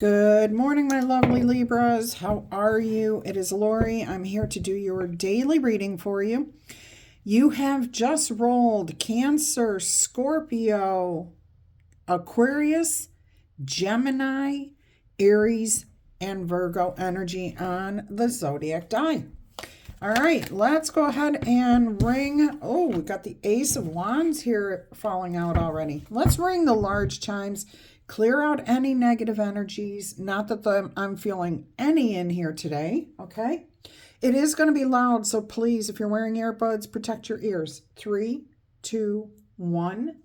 Good morning, my lovely Libras. How are you? It is Laurie. I'm here to do your daily reading for you. You have just rolled Cancer, Scorpio, Aquarius, Gemini, Aries, and Virgo energy on the zodiac die. All right, let's go ahead and ring. Oh, we got the Ace of Wands here falling out already. Let's ring the large chimes. Clear out any negative energies. Not that I'm feeling any in here today, okay? It is going to be loud, so please, if you're wearing earbuds, protect your ears. 3, 2, 1.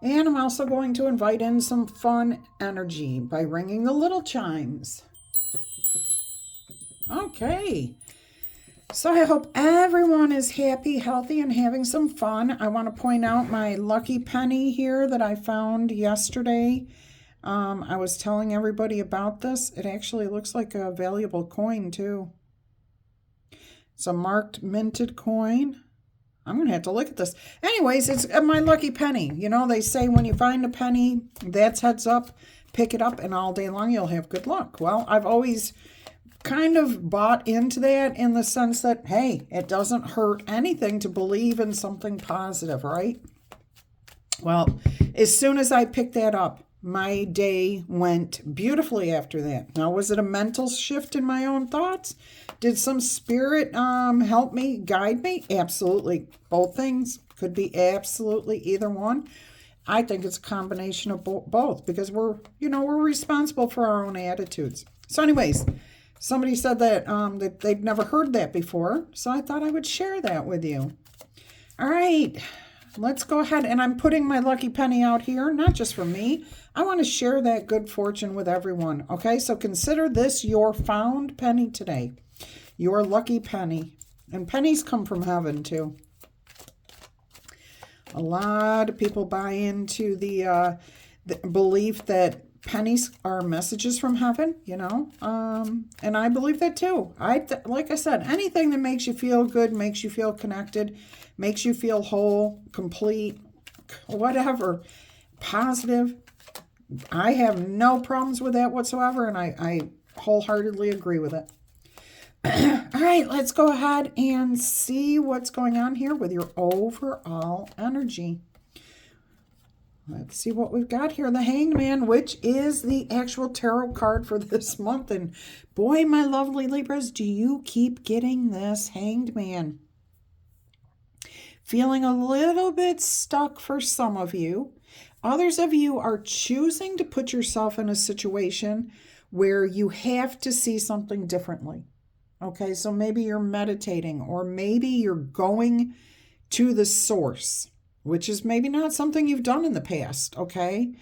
And I'm also going to invite in some fun energy by ringing the little chimes. Okay. So I hope everyone is happy, healthy, and having some fun. I want to point out my lucky penny here that I found yesterday. I was telling everybody about this. It actually looks like a valuable coin, too. It's a marked minted coin. I'm going to have to look at this. Anyways, it's my lucky penny. You know, they say when you find a penny, that's heads up. Pick it up, and all day long you'll have good luck. Well, I've always kind of bought into that in the sense that, hey, it doesn't hurt anything to believe in something positive, right? Well, as soon as I picked that up, my day went beautifully after that. Now, was it a mental shift in my own thoughts? Did some spirit help me, guide me? Absolutely. Both things. Could be absolutely either one. I think it's a combination of both because we're responsible for our own attitudes. So anyways, somebody said that they'd never heard that before, so I thought I would share that with you. All right, let's go ahead, and I'm putting my lucky penny out here, not just for me. I want to share that good fortune with everyone, okay? So consider this your found penny today, your lucky penny. And pennies come from heaven, too. A lot of people buy into the belief that pennies are messages from heaven, and I believe that too. Like I said, anything that makes you feel good, makes you feel connected, makes you feel whole, complete, whatever, positive. I have no problems with that whatsoever, and I wholeheartedly agree with it. All right, let's go ahead and see what's going on here with your overall energy. Let's see what we've got here. The Hanged Man, which is the actual tarot card for this month. And boy, my lovely Libras, do you keep getting this Hanged Man. Feeling a little bit stuck for some of you. Others of you are choosing to put yourself in a situation where you have to see something differently. Okay, so maybe you're meditating, or maybe you're going to the source, which is maybe not something you've done in the past, okay?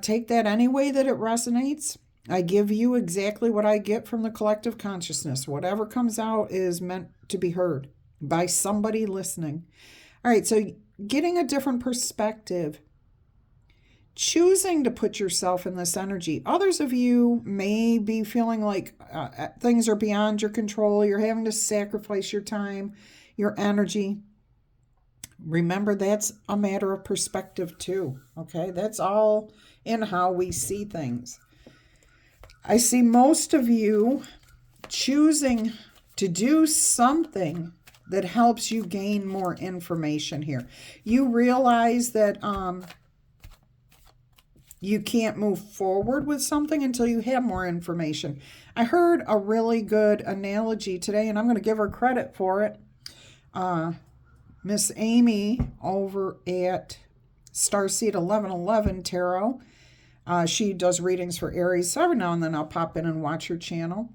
Take that any way that it resonates. I give you exactly what I get from the collective consciousness. Whatever comes out is meant to be heard by somebody listening. All right, so getting a different perspective, choosing to put yourself in this energy. Others of you may be feeling like things are beyond your control. You're having to sacrifice your time, your energy. Remember, that's a matter of perspective too, okay? That's all in how we see things. I see most of you choosing to do something that helps you gain more information here. You realize that you can't move forward with something until you have more information. I heard a really good analogy today, and I'm going to give her credit for it. Miss Amy over at Starseed 1111 Tarot. She does readings for Aries, so every now and then I'll pop in and watch her channel.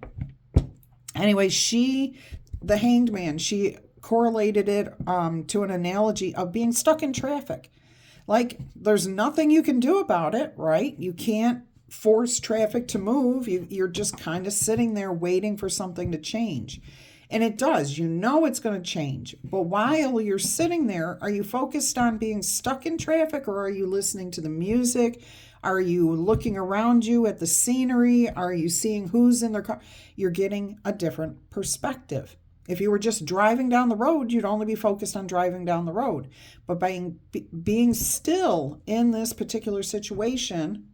Anyway, the Hanged Man, she correlated it to an analogy of being stuck in traffic. Like, there's nothing you can do about it, right? You can't force traffic to move. You're just kind of sitting there waiting for something to change. And it does. You know it's going to change. But while you're sitting there, are you focused on being stuck in traffic, or are you listening to the music? Are you looking around you at the scenery? Are you seeing who's in their car? You're getting a different perspective. If you were just driving down the road, you'd only be focused on driving down the road. But by being still in this particular situation,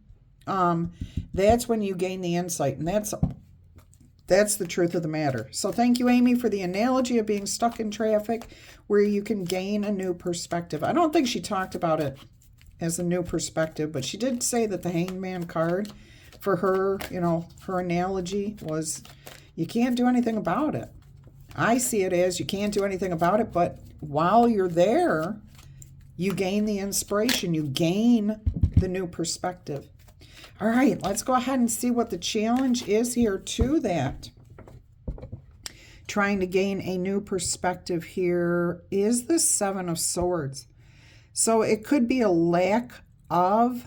that's when you gain the insight. And that's the truth of the matter. So thank you, Amy, for the analogy of being stuck in traffic where you can gain a new perspective. I don't think she talked about it as a new perspective, but she did say that the Hangman card for her, her analogy was you can't do anything about it. I see it as you can't do anything about it, but while you're there, you gain the inspiration, you gain the new perspective. All right, let's go ahead and see what the challenge is here to that. Trying to gain a new perspective here is the Seven of Swords. So it could be a lack of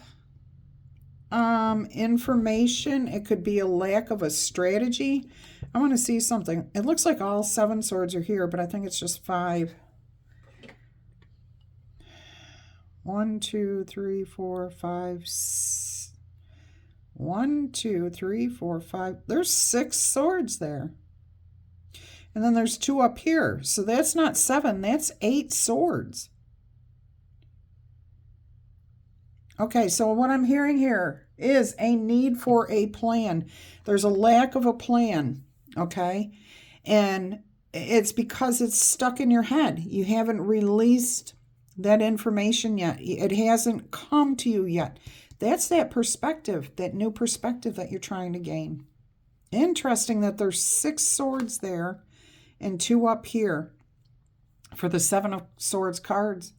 information. It could be a lack of a strategy. I want to see something. It looks like all 7 swords are here, but I think it's just 5. 1, 2, 3, 4, 5. 1, 2, 3, 4, 5. There's 6 swords there. And then there's 2 up here. So that's not 7. That's 8 swords. Okay, so what I'm hearing here is a need for a plan. There's a lack of a plan. Okay, and it's because it's stuck in your head. You haven't released that information yet. It hasn't come to you yet. That's that perspective, that new perspective that you're trying to gain. Interesting that there's 6 swords there and 2 up here for the 7 of Swords cards.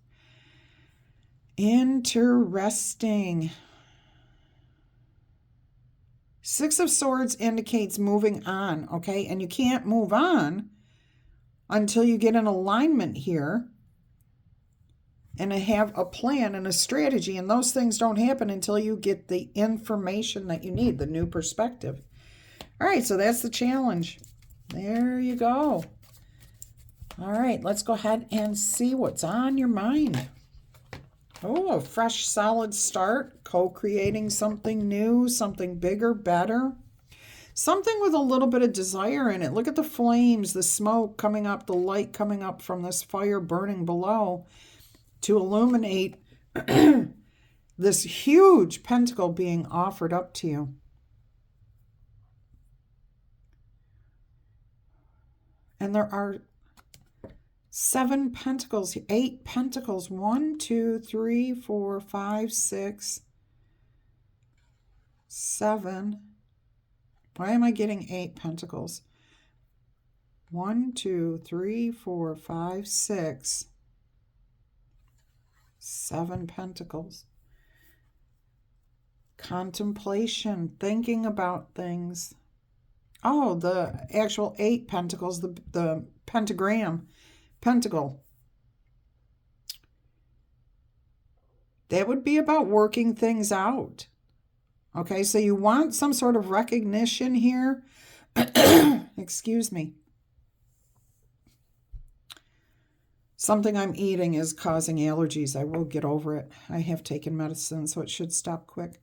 Interesting. 6 of Swords indicates moving on, okay? And you can't move on until you get an alignment here and have a plan and a strategy. And those things don't happen until you get the information that you need, the new perspective. All right, so that's the challenge. There you go. All right, let's go ahead and see what's on your mind. Oh, a fresh, solid start, co-creating something new, something bigger, better. Something with a little bit of desire in it. Look at the flames, the smoke coming up, the light coming up from this fire burning below to illuminate this huge pentacle being offered up to you. And there are 7 pentacles, 8 pentacles. 1, 2, 3, 4, 5, 6, 7. Why am I getting 8 pentacles? 1, 2, 3, 4, 5, 6, 7 pentacles. Contemplation, thinking about things. Oh, the actual 8 pentacles, the pentagram. Pentacle. That would be about working things out. Okay, so you want some sort of recognition here. Excuse me. Something I'm eating is causing allergies. I will get over it. I have taken medicine, so it should stop quick.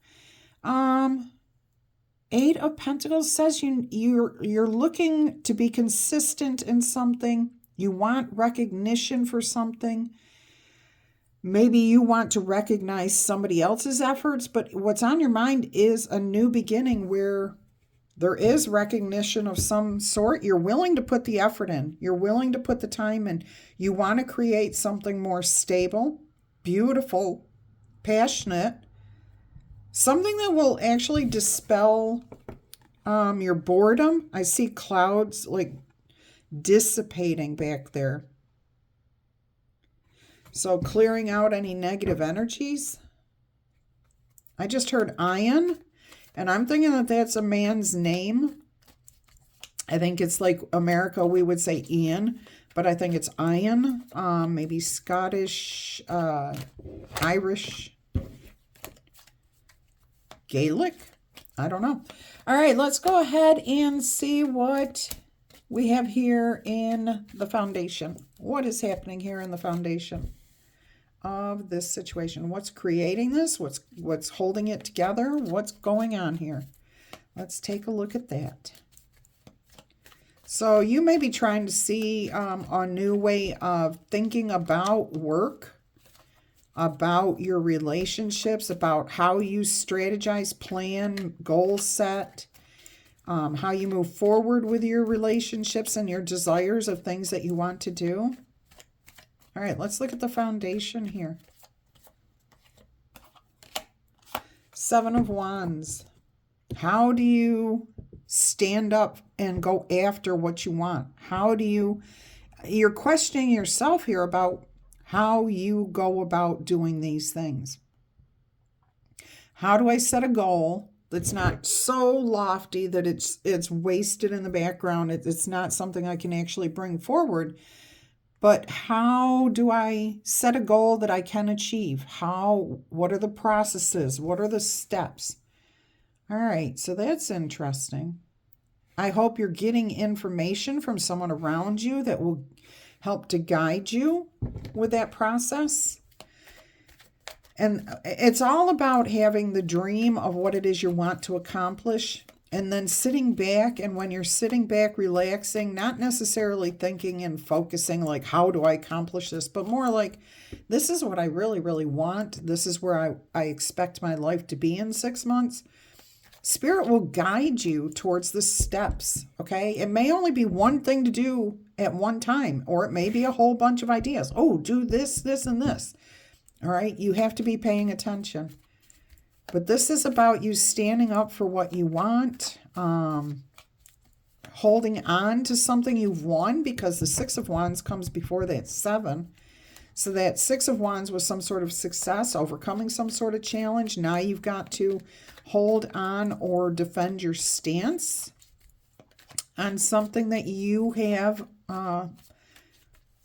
8 of Pentacles says you're looking to be consistent in something. You want recognition for something. Maybe you want to recognize somebody else's efforts, but what's on your mind is a new beginning where there is recognition of some sort. You're willing to put the effort in. You're willing to put the time in. You want to create something more stable, beautiful, passionate, something that will actually dispel your boredom. I see clouds like dissipating back there. So clearing out any negative energies. I just heard Ian, and I'm thinking that that's a man's name. I think it's like America, we would say Ian, but I think it's Ian, maybe Scottish, Irish, Gaelic. I don't know. All right, let's go ahead and see what we have here in the foundation. What is happening here in the foundation of this situation? What's creating this? What's holding it together? What's going on here? Let's take a look at that. So you may be trying to see a new way of thinking about work, about your relationships, about how you strategize, plan, goal set, how you move forward with your relationships and your desires of things that you want to do. All right, let's look at the foundation here. 7 of Wands. How do you stand up and go after what you want? You're questioning yourself here about how you go about doing these things. How do I set a goal that's not so lofty that it's wasted in the background? It's not something I can actually bring forward. But how do I set a goal that I can achieve? What are the processes? What are the steps? All right, so that's interesting. I hope you're getting information from someone around you that will help to guide you with that process. And it's all about having the dream of what it is you want to accomplish, and then sitting back, and when you're sitting back, relaxing, not necessarily thinking and focusing like, how do I accomplish this, but more like, this is what I really, really want. This is where I expect my life to be in 6 months. Spirit will guide you towards the steps, okay? It may only be one thing to do at one time, or it may be a whole bunch of ideas. Oh, do this, this, and this. All right? You have to be paying attention. But this is about you standing up for what you want, holding on to something you've won, because the 6 of Wands comes before that 7. So that 6 of Wands was some sort of success, overcoming some sort of challenge. Now you've got to hold on or defend your stance on something that you have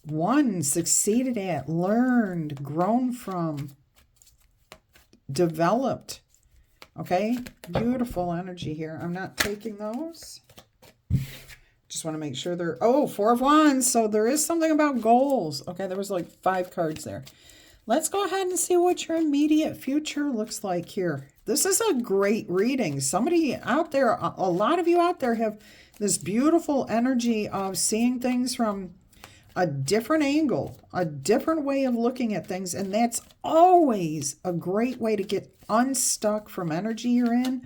won, succeeded at, learned, grown from, developed. Okay, beautiful energy here. I'm not taking those. Just want to make sure they're, 4 of Wands. So there is something about goals. Okay, there was like 5 cards there. Let's go ahead and see what your immediate future looks like here. This is a great reading. Somebody out there, a lot of you out there have this beautiful energy of seeing things from a different angle, a different way of looking at things. And that's always a great way to get unstuck from energy you're in,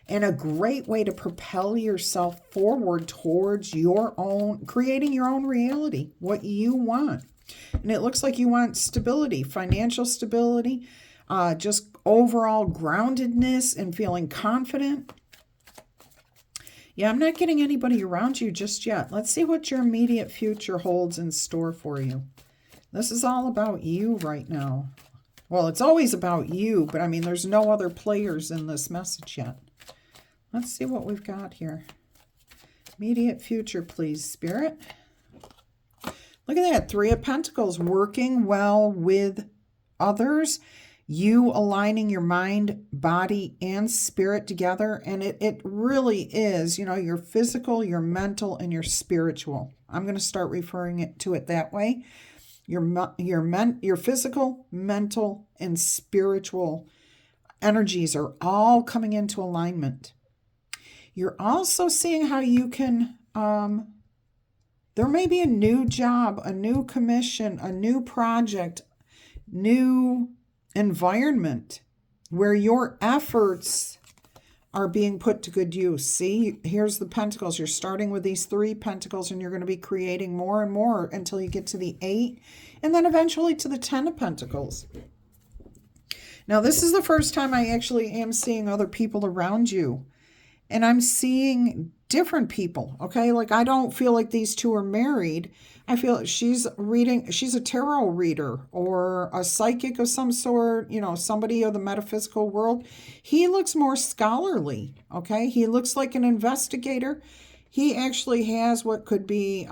and a great way to propel yourself forward towards your own, creating your own reality, what you want. And it looks like you want stability, financial stability, just overall groundedness and feeling confident. Yeah, I'm not getting anybody around you just yet. Let's see what your immediate future holds in store for you. This is all about you right now. Well, it's always about you, but I mean, there's no other players in this message yet. Let's see what we've got here. Immediate future, please, Spirit. Look at that, 3 of Pentacles, working well with others. You aligning your mind, body, and spirit together. And it really is, your physical, your mental, and your spiritual. I'm going to start referring to it that way. Your physical, mental, and spiritual energies are all coming into alignment. You're also seeing how you can, there may be a new job, a new commission, a new project, new environment where your efforts are being put to good use. See, here's the Pentacles. You're starting with these 3 Pentacles, and you're going to be creating more and more until you get to the 8, and then eventually to the 10 of Pentacles. Now, this is the first time I actually am seeing other people around you, and I'm seeing different people, okay? Like, I don't feel like these 2 are married. I feel she's a tarot reader or a psychic of some sort, somebody of the metaphysical world. He looks more scholarly, okay? He looks like an investigator. He actually has what could be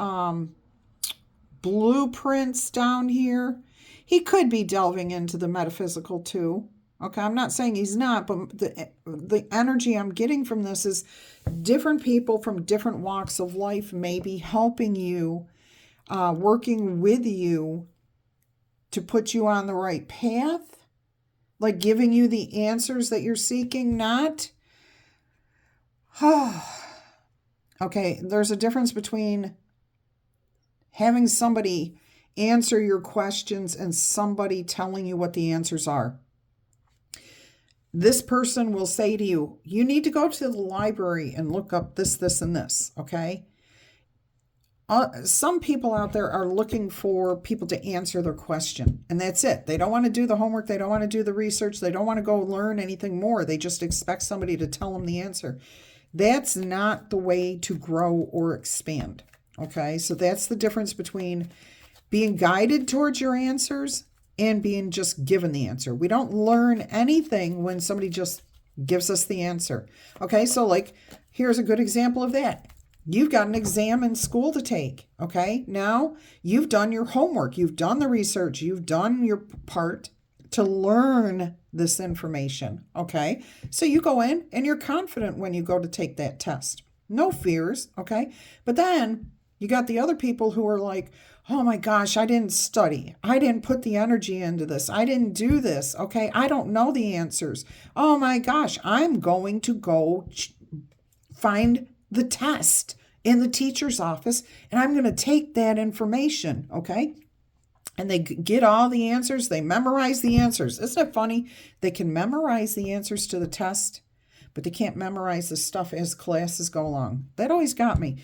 blueprints down here. He could be delving into the metaphysical too. Okay, I'm not saying he's not, but the energy I'm getting from this is different people from different walks of life may be helping you, working with you to put you on the right path, like giving you the answers that you're seeking, not. Okay, there's a difference between having somebody answer your questions and somebody telling you what the answers are. This person will say to you, you need to go to the library and look up this, this, and this, okay? Some people out there are looking for people to answer their question, and that's it. They don't want to do the homework. They don't want to do the research. They don't want to go learn anything more. They just expect somebody to tell them the answer. That's not the way to grow or expand, okay? So that's the difference between being guided towards your answers and being just given the answer. We don't learn anything when somebody just gives us the answer, okay? So like, here's a good example of that. You've got an exam in school to take, okay? Now you've done your homework, you've done the research, you've done your part to learn this information, okay? So you go in and you're confident when you go to take that test. No fears, okay? But then you got the other people who are like, oh my gosh, I didn't study. I didn't put the energy into this. I didn't do this, okay? I don't know the answers. Oh my gosh, I'm going to go find the test in the teacher's office, and I'm going to take that information, okay? And they get all the answers. They memorize the answers. Isn't it funny? They can memorize the answers to the test, but they can't memorize the stuff as classes go along. That always got me.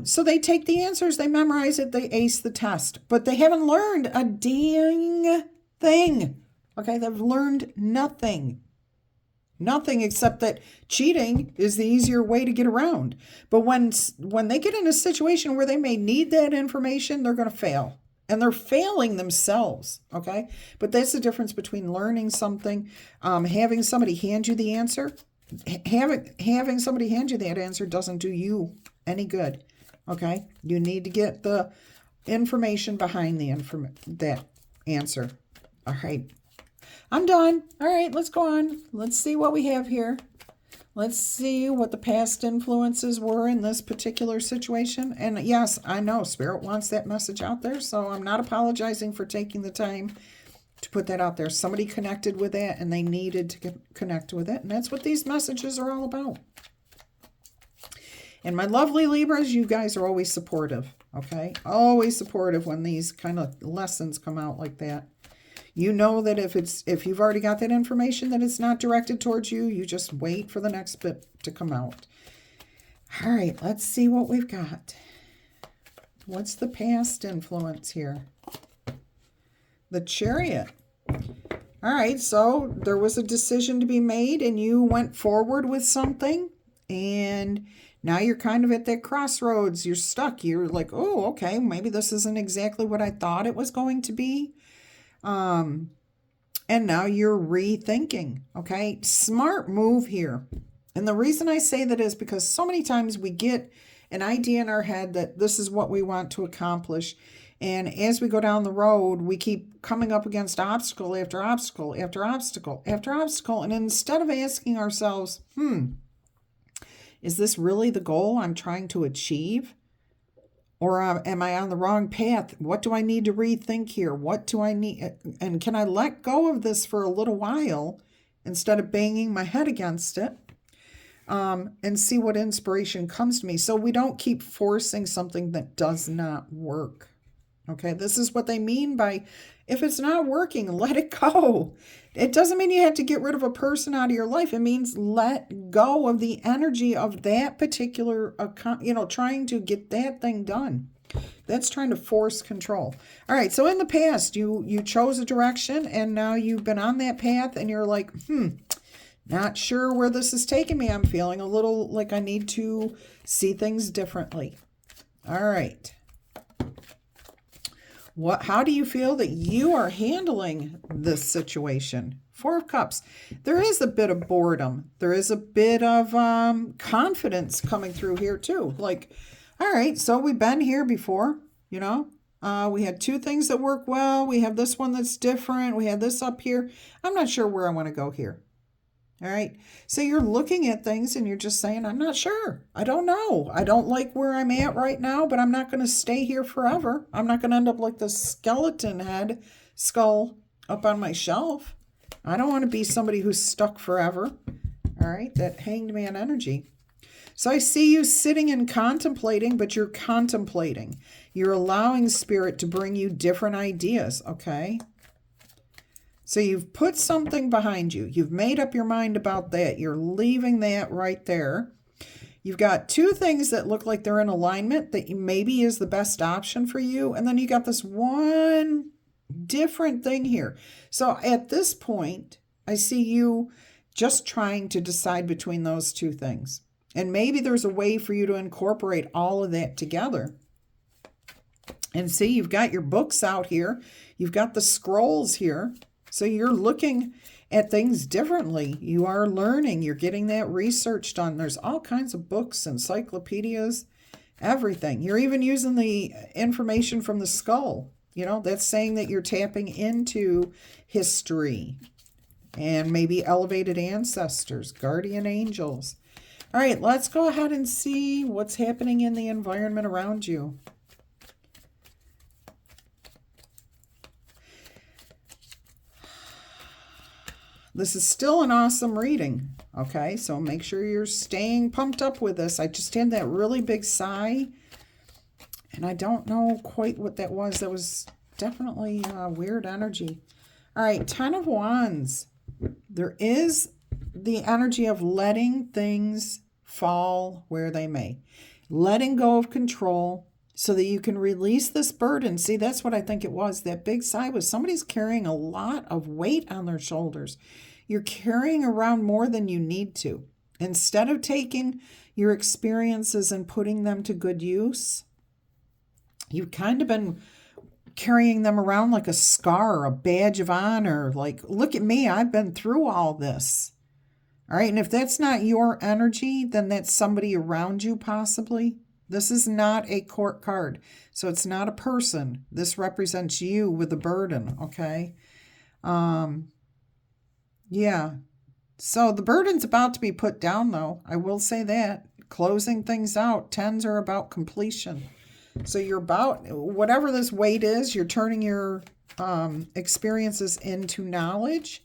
So they take the answers, they memorize it, they ace the test, but they haven't learned a dang thing, okay? They've learned nothing. Nothing except that cheating is the easier way to get around. But when they get in a situation where they may need that information, they're going to fail. And they're failing themselves, okay? But that's the difference between learning something, having somebody hand you the answer. Having somebody hand you that answer doesn't do you any good, okay? You need to get the information behind that answer. All right. I'm done. All right, let's go on. Let's see what we have here. Let's see what the past influences were in this particular situation. And yes, I know Spirit wants that message out there, so I'm not apologizing for taking the time to put that out there. Somebody connected with that, and they needed to connect with it, and that's what these messages are all about. And my lovely Libras, you guys are always supportive, okay? Always supportive when these kind of lessons come out like that. You know that if you've already got that information that it's not directed towards you, you just wait for the next bit to come out. All right, let's see what we've got. What's the past influence here? The Chariot. All right, so there was a decision to be made and you went forward with something, and now you're kind of at that crossroads. You're stuck. You're like, oh, okay, maybe this isn't exactly what I thought it was going to be. And now you're rethinking, okay? Smart move here. And the reason I say that is because so many times we get an idea in our head that this is what we want to accomplish. And as we go down the road, we keep coming up against obstacle after obstacle after obstacle after obstacle. And instead of asking ourselves, is this really the goal I'm trying to achieve? Or am I on the wrong path? What do I need to rethink here? What do I need? And can I let go of this for a little while instead of banging my head against it, and see what inspiration comes to me? So we don't keep forcing something that does not work. Okay, this is what they mean by, if it's not working, let it go. It doesn't mean you have to get rid of a person out of your life. It means let go of the energy of that particular, trying to get that thing done. That's trying to force control. All right, so in the past, you chose a direction, and now you've been on that path, and you're like, not sure where this is taking me. I'm feeling a little like I need to see things differently. All right. How do you feel that you are handling this situation? Four of Cups. There is a bit of boredom. There is a bit of confidence coming through here too. Like, all right, so we've been here before, we had two things that work well. We have this one that's different. We had this up here. I'm not sure where I want to go here. All right. So you're looking at things and you're just saying, I'm not sure. I don't know. I don't like where I'm at right now, but I'm not going to stay here forever. I'm not going to end up like the skeleton head skull up on my shelf. I don't want to be somebody who's stuck forever. All right. That hanged man energy. So I see you sitting and contemplating, but you're contemplating. You're allowing Spirit to bring you different ideas, okay? So you've put something behind you. You've made up your mind about that. You're leaving that right there. You've got two things that look like they're in alignment that maybe is the best option for you. And then you got this one different thing here. So at this point, I see you just trying to decide between those two things. And maybe there's a way for you to incorporate all of that together. And see, you've got your books out here. You've got the scrolls here. So you're looking at things differently. You are learning. You're getting that research done. There's all kinds of books, encyclopedias, everything. You're even using the information from the skull. You know, that's saying that you're tapping into history and maybe elevated ancestors, guardian angels. All right, let's go ahead and see what's happening in the environment around you. This is still an awesome reading, okay? So make sure you're staying pumped up with this. I just had that really big sigh, and I don't know quite what that was. That was definitely weird energy. All right, 10 of Wands. There is the energy of letting things fall where they may. Letting go of control so that you can release this burden. See, that's what I think it was. That big sigh was somebody's carrying a lot of weight on their shoulders. You're carrying around more than you need to. Instead of taking your experiences and putting them to good use, you've kind of been carrying them around like a scar, a badge of honor. Like, look at me, I've been through all this. All right, and if that's not your energy, then that's somebody around you possibly. This is not a court card, so it's not a person. This represents you with a burden, okay? Yeah. So the burden's about to be put down, though. I will say that. Closing things out. 10s are about completion. So you're about, whatever this weight is, you're turning your experiences into knowledge.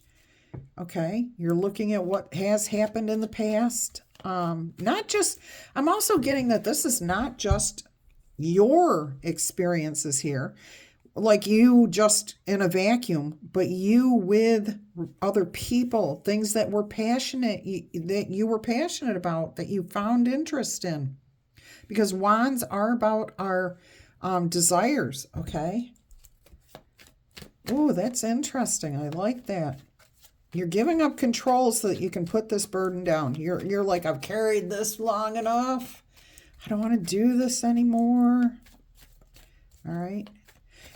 Okay. You're looking at what has happened in the past. Not just, I'm also getting that this is not just your experiences here, like you just in a vacuum, but you with other people, things that were passionate, that you were passionate about, that you found interest in. Because wands are about our desires, okay? Oh, that's interesting. I like that. You're giving up control so that you can put this burden down. You're like, I've carried this long enough. I don't want to do this anymore. All right.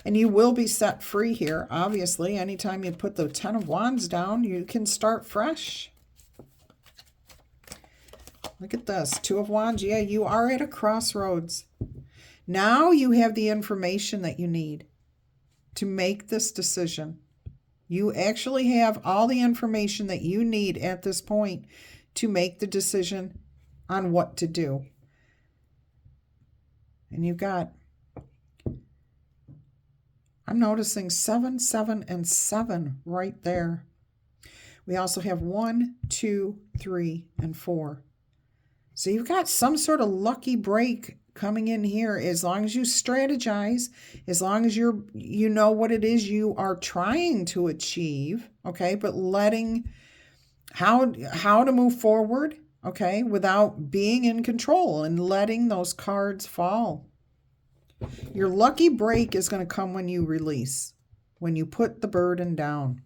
And you will be set free here, obviously. Anytime you put the 10 of Wands down, you can start fresh. Look at this. 2 of Wands. Yeah, you are at a crossroads. Now you have the information that you need to make this decision. You actually have all the information that you need at this point to make the decision on what to do. And you've got, I'm noticing 7, 7, and 7 right there. We also have 1, 2, 3, and 4. So you've got some sort of lucky break coming in here, as long as you strategize, as long as you know what it is you are trying to achieve, okay, but letting how to move forward, okay, without being in control and letting those cards fall. Your lucky break is going to come when you release, when you put the burden down.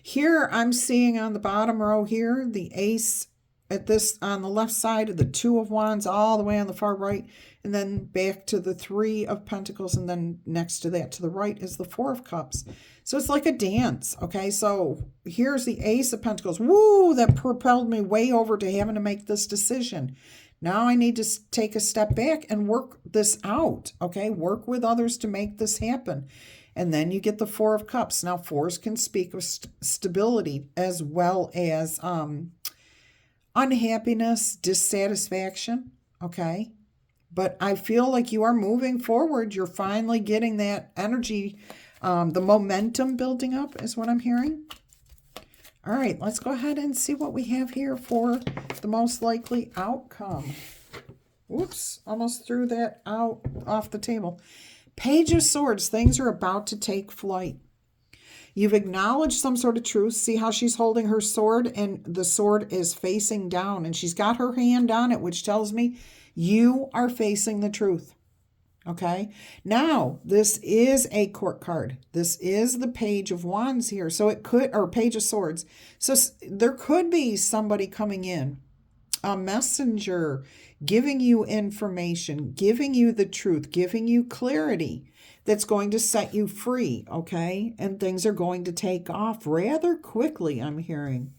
Here I'm seeing on the bottom row here, the ace at this on the left side of the 2 of Wands all the way on the far right, and then back to the 3 of Pentacles, and then next to that to the right is the 4 of Cups. So it's like a dance, okay? So here's the Ace of Pentacles. Woo, that propelled me way over to having to make this decision. Now I need to take a step back and work this out, okay? Work with others to make this happen. And then you get the 4 of Cups. Now 4s can speak of stability as well as unhappiness, dissatisfaction, okay? But I feel like you are moving forward. You're finally getting that energy, the momentum building up is what I'm hearing. All right, let's go ahead and see what we have here for the most likely outcome. Oops, almost threw that out off the table. Page of Swords, things are about to take flight. You've acknowledged some sort of truth. See how she's holding her sword and the sword is facing down and she's got her hand on it, which tells me you are facing the truth. Okay. Now, this is a court card. This is the Page of Wands here. So it could, or Page of Swords. So there could be somebody coming in, a messenger, giving you information, giving you the truth, giving you clarity that's going to set you free, okay? And things are going to take off rather quickly, I'm hearing.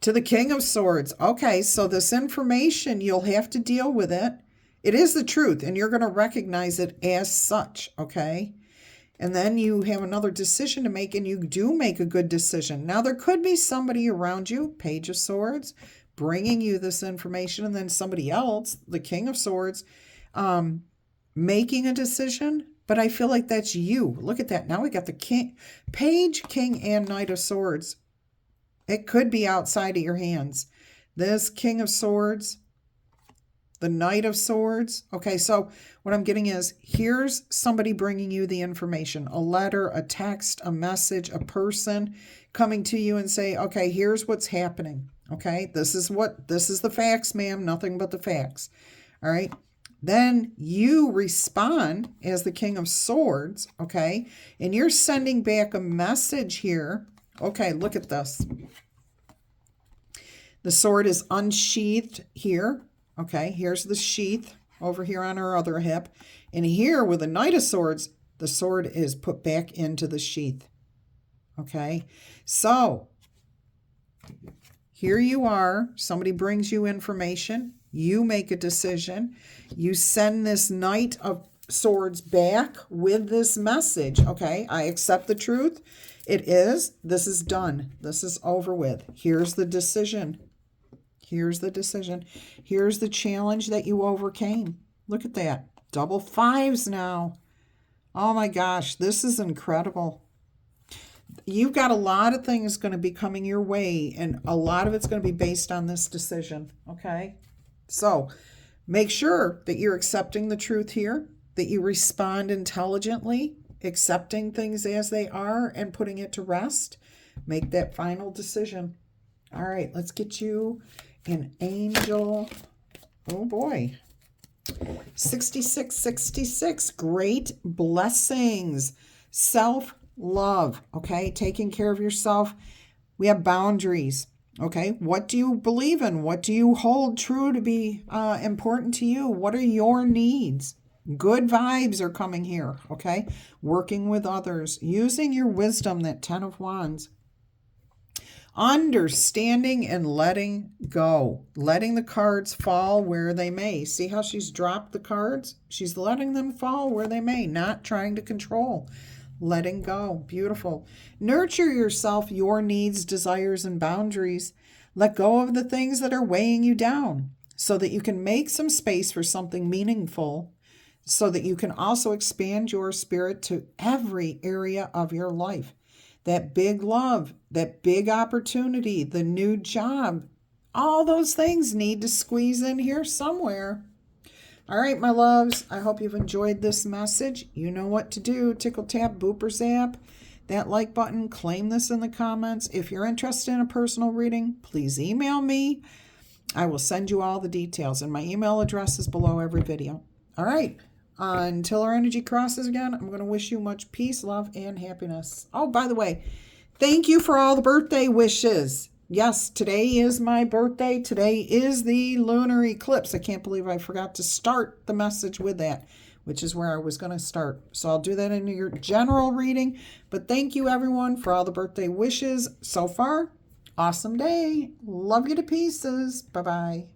To the King of Swords. Okay, so this information, you'll have to deal with it. It is the truth, and you're going to recognize it as such, okay? And then you have another decision to make, and you do make a good decision. Now, there could be somebody around you, Page of Swords, bringing you this information, and then somebody else, the King of Swords, making a decision. But I feel like that's you. Look at that. Now we got the King, Page, King, and Knight of Swords. It could be outside of your hands. This King of Swords, the Knight of Swords. Okay, so what I'm getting is, here's somebody bringing you the information, a letter, a text, a message, a person coming to you and say, okay, here's what's happening. Okay, this is the facts, ma'am, nothing but the facts. All right. Then you respond as the King of Swords, okay? And you're sending back a message here. Okay, look at this. The sword is unsheathed here. Okay, here's the sheath over here on her other hip. And here with the Knight of Swords, the sword is put back into the sheath. Okay, so here you are. Somebody brings you information. You make a decision. You send this Knight of Swords back with this message. Okay, I accept the truth. This is done. This is over with. Here's the decision. Here's the decision. Here's the challenge that you overcame. Look at that. Double fives now. Oh my gosh, this is incredible. You've got a lot of things going to be coming your way, and a lot of it's going to be based on this decision. Okay? So make sure that you're accepting the truth here, that you respond intelligently, accepting things as they are and putting it to rest. Make that final decision. All right, let's get you an angel. Oh boy. 6666. Great blessings. Self-love. Okay, taking care of yourself. We have boundaries. Okay, what do you believe in? What do you hold true to be important to you? What are your needs? Good vibes are coming here, okay? Working with others, using your wisdom, that 10 of Wands. Understanding and letting go. Letting the cards fall where they may. See how she's dropped the cards? She's letting them fall where they may, not trying to control. Letting go. Beautiful. Nurture yourself, your needs, desires, and boundaries. Let go of the things that are weighing you down so that you can make some space for something meaningful, so that you can also expand your spirit to every area of your life. That big love, that big opportunity, the new job, all those things need to squeeze in here somewhere. All right, my loves, I hope you've enjoyed this message. You know what to do. Tickle, tap, boop, or zap. That like button, claim this in the comments. If you're interested in a personal reading, please email me. I will send you all the details, and my email address is below every video. All right, until our energy crosses again, I'm going to wish you much peace, love, and happiness. Oh, by the way, thank you for all the birthday wishes. Yes, today is my birthday. Today is the lunar eclipse. I can't believe I forgot to start the message with that, which is where I was going to start. So I'll do that in your general reading. But thank you, everyone, for all the birthday wishes so far. Awesome day. Love you to pieces. Bye-bye.